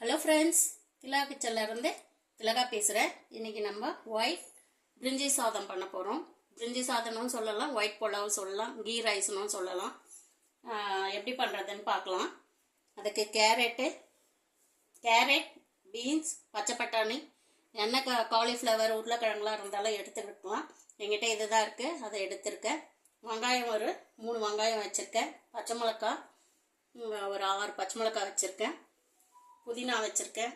Hello friends, திலா கிச்சன்லேருந்து திலகா பேசுகிறேன். இன்றைக்கி நம்ம ஒயிட் பிரிஞ்சி சாதம் பண்ண போகிறோம். பிரிஞ்சி சாதம்னு சொல்லலாம், ஒயிட் புலாவ் சொல்லலாம், கீ ரைஸ்னு சொல்லலாம். எப்படி பண்ணுறதுன்னு பார்க்கலாம். அதுக்கு கேரட், பீன்ஸ், பச்சை பட்டாணி, என்ன காலிஃப்ளவர், உருளைக்கிழங்குலாம் இருந்தாலும் எடுத்துக்கிட்டுலாம். என்கிட்ட இதுதான் இருக்குது, அதை எடுத்திருக்கேன். வெங்காயம் ஒரு 3 வெங்காயம் வச்சுருக்கேன். பச்சை மிளகா ஒரு 6 பச்சை மிளகா வச்சுருக்கேன். புதினா வச்சுருக்கேன்.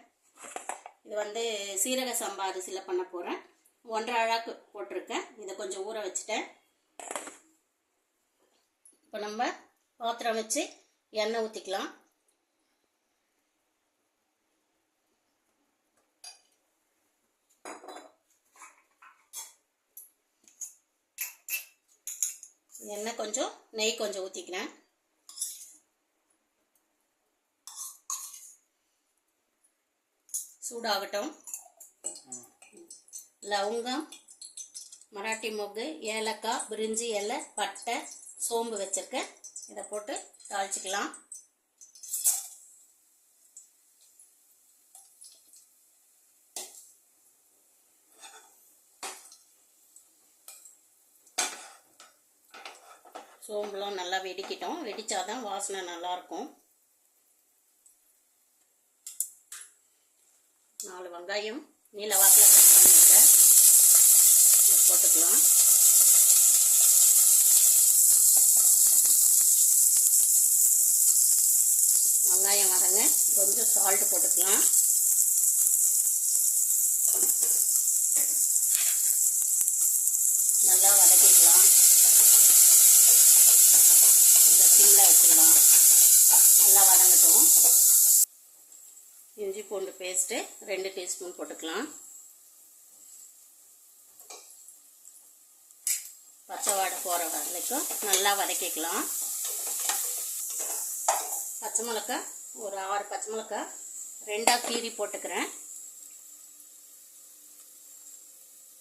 இது சீரக சம்பா அரிசியில் பண்ண போகிறேன். 1.5 அழாக்கு போட்டிருக்கேன். இதை கொஞ்சம் ஊற வச்சுட்டேன். இப்போ நம்ம பாத்திரம் வச்சு எண்ணெய் ஊற்றிக்கலாம். எண்ணெய் கொஞ்சம் நெய் கொஞ்சம் ஊற்றிக்கிறேன். சூடாகட்டும். லவங்கம், மராட்டி மொக்கு, ஏலக்காய், பிரிஞ்சி இலை, பட்டை, சோம்பு வச்சுருக்கேன். இதை போட்டு தாளிச்சிக்கலாம். சோம்புலாம் நல்லா வெடிக்கிட்டோம். வெடிச்சாதான் வாசனை நல்லாயிருக்கும். 4 வெங்காயம் நீல வாக்கில் கட் பண்ணியிருக்கேன். போட்டுக்கலாம். வெங்காயம் வதங்க கொஞ்சம் சால்ட் போட்டுக்கலாம். நல்லா வதக்கிக்கலாம். இந்த சிம்மில் வச்சுக்கலாம். நல்லா வதங்கட்டும். இஞ்சி பூண்டு பேஸ்ட்டு 2 டீஸ்பூன் போட்டுக்கலாம். பச்சை வாடை போகிற வரைக்கும் நல்லா வதக்கிக்கலாம். பச்சை மிளகா ஒரு 6 பச்சை மிளகா 2ஆக கீறி போட்டுக்கிறேன்.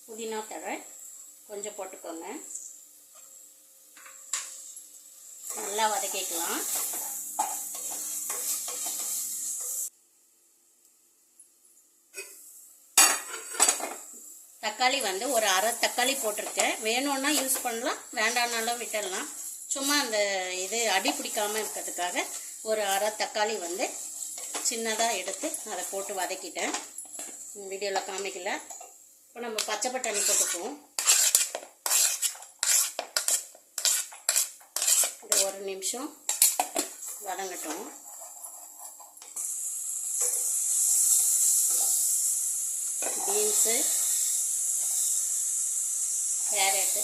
புதினா தழை கொஞ்சம் போட்டுக்கோங்க. நல்லா வதக்கிக்கலாம். தக்காளி ஒரு அரை தக்காளி போட்டிருக்கேன். வேணும்னா யூஸ் பண்ணலாம், வேண்டானாலும் விட்டுடலாம். சும்மா அந்த இது அடி பிடிக்காமல் இருக்கிறதுக்காக ஒரு அரை தக்காளி சின்னதாக எடுத்து அதை போட்டு வதக்கிட்டேன். வீடியோவில் காமிக்கல. இப்போ நம்ம பச்சை பட்டாணி போட்டுக்குவோம். இது 1 நிமிஷம் வதங்கட்டும். பீன்ஸு, கேரட்டு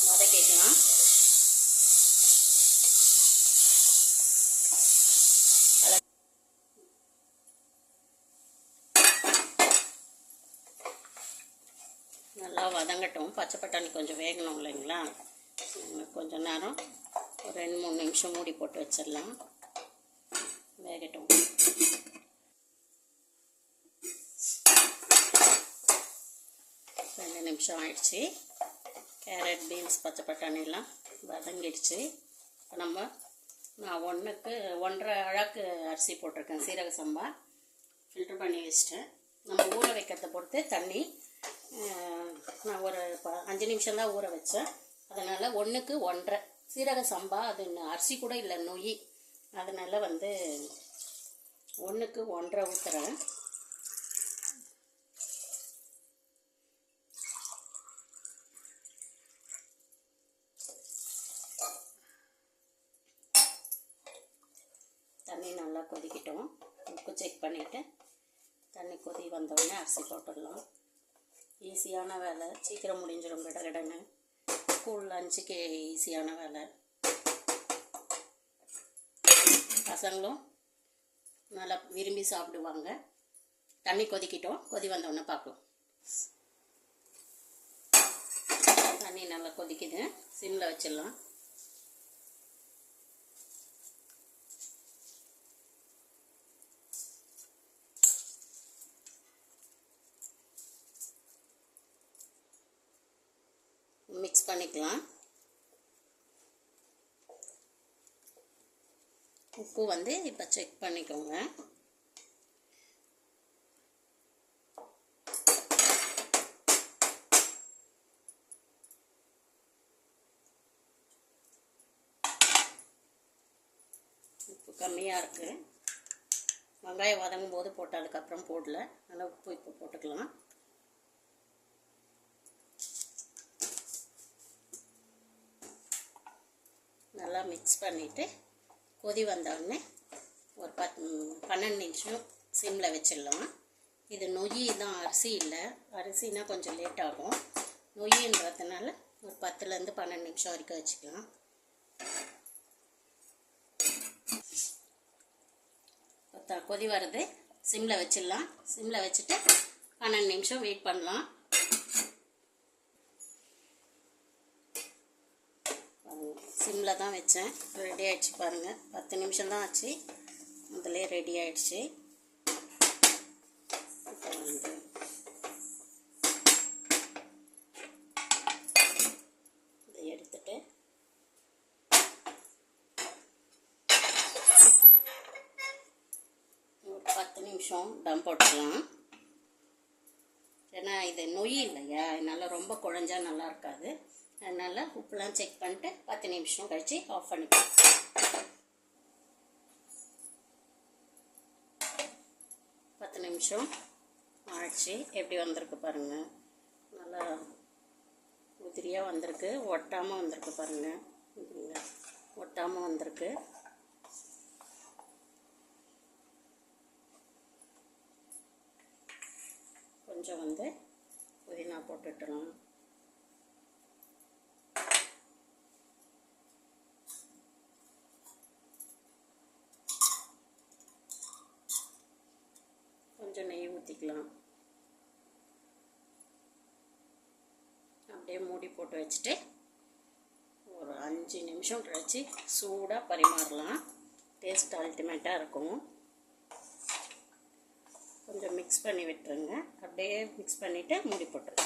வதக்கிக்கலாம். நல்லா வதங்கட்டும். பச்சை பட்டாணி கொஞ்சம் வேகணும் இல்லைங்களா? கொஞ்சம் நேரம் ஒரு 2-3 நிமிஷம் மூடி போட்டு வச்சிடலாம். வேகட்டும். நிமிஷம் ஆயிடுச்சு. கேரட், பீன்ஸ், பச்சை பட்டாணிலாம் வதங்கிடுச்சு. இப்போ நான் 1.5 அழாக்கு அரிசி போட்டிருக்கேன். சீரக சம்பா ஃபில்ட்ரு பண்ணி வச்சிட்டேன். நம்ம ஊற வைக்கிறத பொறுத்து தண்ணி நான் ஒரு 5 நிமிஷம் தான் ஊற வச்சேன். அதனால் 1க்கு 1.5 சீரக சம்பா. அது அரிசி கூட இல்லை, நொய். அதனால் 1க்கு 1.5 ஊற்றுறேன். தண்ணி நல்லா கொதிக்கிட்டோம். உப்பு செக் பண்ணிவிட்டு தண்ணி கொதி வந்தோடனே அரிசி போட்டுடலாம். ஈஸியான வேலை, சீக்கிரம் முடிஞ்சிடும். கடகடன்னு ஸ்கூல் லஞ்சுக்கு ஈஸியான வேலை. பசங்களும் நல்லா விரும்பி சாப்பிடுவாங்க. தண்ணி கொதிக்கிட்டோம். கொதி வந்தோடனே பார்க்கலாம். தண்ணி நல்லா கொதிக்குது. சிம்மில் வச்சிடலாம். மிக்ஸ் பண்ணிக்கலாம். உப்பு வந்து இப்போ செக் பண்ணிக்கோங்க. உப்பு கம்மியாக இருக்குது. வெங்காயம் வதங்கும் போது போட்டு அதுக்கப்புறம் போடல, அதனால் உப்பு இப்போ போட்டுக்கலாம். நல்லா மிக்ஸ் பண்ணிவிட்டு கொதி வந்தோடனே ஒரு 12 நிமிஷம் சிம்மில் வச்சிடலாம். இது நொய் தான், அரிசி இல்லை. அரிசினா கொஞ்சம் லேட் ஆகும். நொய்ன்றதுனால ஒரு 10லேருந்து 12 நிமிஷம் வரைக்கும் வச்சுக்கலாம். கொதி வருது, சிம்மில் வச்சிடலாம். சிம்மில் வச்சுட்டு 12 நிமிஷம் வெயிட் பண்ணலாம். சிம்மில் தான் வச்சேன். ரெடி ஆகிடுச்சு பாருங்கள். 10 நிமிஷம் தான் ஆச்சு, முதல்ல ரெடி ஆகிடுச்சு. இப்போ வந்து இதை எடுத்துட்டு ஒரு 10 நிமிஷம் தம் போட்டுக்கலாம். ஏன்னா இது நொய் இல்லையா, அதனால் ரொம்ப குழஞ்சா நல்லா இருக்காது. அதனால் உப்புலாம் செக் பண்ணிட்டு 10 நிமிஷம் கழித்து ஆஃப் பண்ணிக்கலாம். 10 நிமிஷம் ஆயிடுச்சு. எப்படி வந்திருக்கு பாருங்கள். நல்லா உதிரியாக வந்திருக்கு, ஒட்டாமல் வந்திருக்கு பாருங்கள். ஒட்டாமல் வந்திருக்கு. கொஞ்சம் வந்து புதினா போட்டுட்டலாம். கொஞ்சம் நெய் ஊற்றிக்கலாம். அப்படியே மூடி போட்டு வச்சுட்டு ஒரு 5 நிமிஷம் கழிச்சு சூடாக பரிமாறலாம். டேஸ்ட் அல்டிமேட்டாக இருக்கும். கொஞ்சம் மிக்ஸ் பண்ணி விட்டுருங்க. அப்படியே மிக்ஸ் பண்ணிவிட்டு மூடி போட்டுருங்க.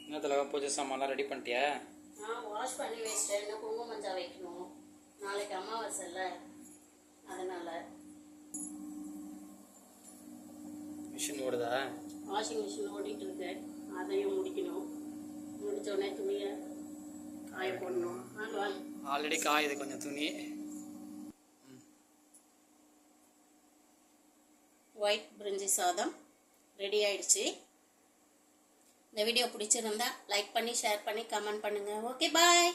என்னத்தில் பூஜை சாமான்லாம் ரெடி பண்ணிட்டியா? வாஷ் பண்ணி வச்சிட்டேன். இன்னும் குங்கும மஞ்சள் வைக்கணும். நாளைக்கு அமாவாசை இல்லை, அதனால் மிஷின் ஓடுதா? வாஷிங் மிஷின் ஓடிட்டு இருக்கு. அதையும் முடிக்கணும். முடித்தோடனே துணியை காய போடணும். ஆல்ரெடி காயுது கொஞ்சம் துணி. ஒயிட் பிரிஞ்சி சாதம் ரெடி ஆயிடுச்சு. இந்த வீடியோ பிடிச்சிருந்தா லைக் பண்ணி, ஷேர் பண்ணி, கமெண்ட் பண்ணுங்கள். ஓகே, பாய்.